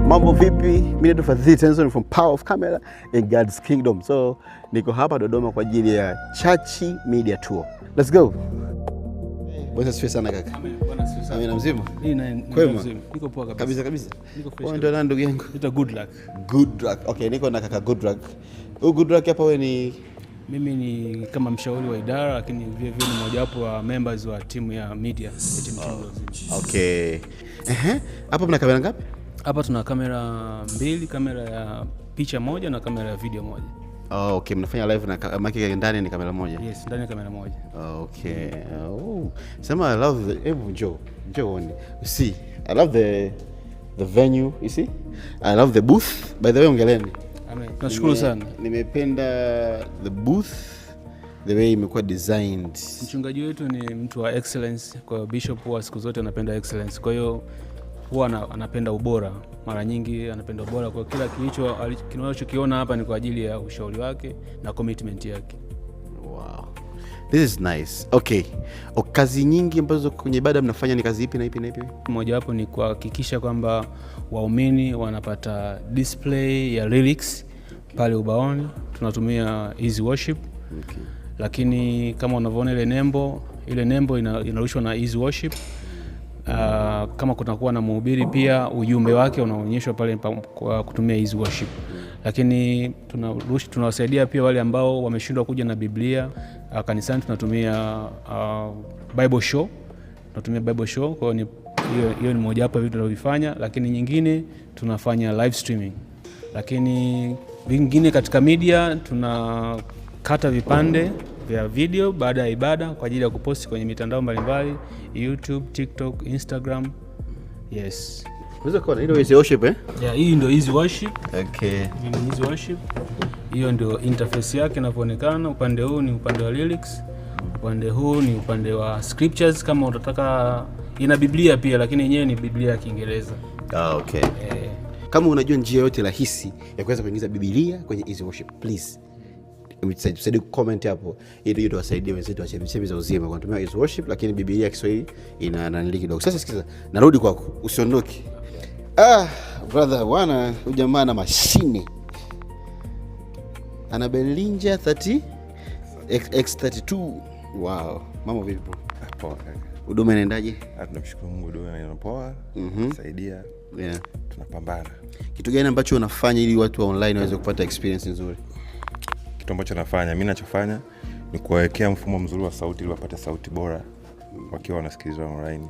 Mambo vipi? Mimi naitwa Fadhili Tenson from Power of Camera in God's Kingdom. So niko hapa Dodoma kwa ajili ya Chachi Media Tour. Let's go. Bwana sifi sana kaka. Bwana sifi sana. Mimi mzima? Niko mzima. Niko poa kabisa. Kabisa. Niko fresh. Wewe ndio nani ndugu yangu? Nita good luck. Good luck. Okay, niko na kaka Good luck. Good luck hapa wewe ni mimi ni kama mshauri wa idara lakini vile vile ni mmoja wapo wa members wa timu ya media. Okay. Hapa mna kamera ngapi? Hapa tuna kamera 2, kamera ya picha moja na kamera ya video moja. Oh, okay. Mnafanya live na maki ndani ni kamera moja? Yes, ndani ni kamera moja. Okay. Oh. Sema I love the Joe one. You see, I love the venue, you see? I love the booth. By the way, ongeleni. Amen. Tunashukuru sana. Nimependa the booth, the way imekuwa designed. Mchungaji wetu ni mtu wa excellence, kwa bishop wa siku zote anapenda excellence. Kwa hiyo huwa anapenda ubora. Mara nyingi anapenda ubora, kwa kila kinachokiona hapa ni kwa ajili ya ushauri wake na commitment yake. Wow. This is nice. Okay. Kazi nyingi ambazo kwenye ibada mnafanya ni kazi ipi na ipi na ipi? Moja wapo ni kuhakikisha kwamba waumini wanapata display ya lyrics pale ubaoni. Tunatumia Easy Worship. Okay. Lakini kama unavyoona ile nembo inarushwa na Easy Worship. Kama kutakuwa na mhubiri pia ujumbe wake unaonyeshwa pale kwa kutumia Easy Worship. Lakini tunawasaidia pia wale ambao wameshindwa kuja na Biblia kanisani. Tunatumia Bible show. Kwa hiyo ni moja wapo vitu tunavyofanya, lakini nyingine tunafanya live streaming. Lakini vingine katika media tunakata vipande vya video baada ya ibada kwa ajili ya kuposti kwenye mitandao mbalimbali, YouTube, TikTok, Instagram. Yes. Unaweza kuona hilo Easy Worship Yeah, hii ndio Easy Worship. Okay. Hii ni Easy Worship. Hiyo ndio interface yake inavyoonekana. Upande huu ni upande wa lyrics. Upande huu ni upande wa scriptures kama utataka. Ina Biblia pia lakini yenyewe ni Biblia ya Kiingereza. Okay. Kama unajua njia yote rahisi ya kuweza kuingiza Biblia kwenye Easy Worship, please msaidie comment hapo ili tuwasaidie wenzetu wa chemchemi za uzima kwa kutumia Easy Worship, lakini Biblia ya Kiswahili ina nani kidogo. Sasa sikiza, narudi kwako, usiondoke. Brother, wana ujamaa na mashine. Ana Behringer 30 X32. Wow. Mambo vipi bro? Poa kaka. Huduma inaendaje? Tunamshukuru Mungu, huduma inaenda poa. Saidia. Yeah. Tunapambana. Kitu gani ambacho unafanya ili watu wa online waweze kupata experience nzuri? Kitu ambacho mimi ninachofanya ni kuwawekea mfumo mzuri wa sauti ili wapate sauti bora wakiwa wanasikiliza online.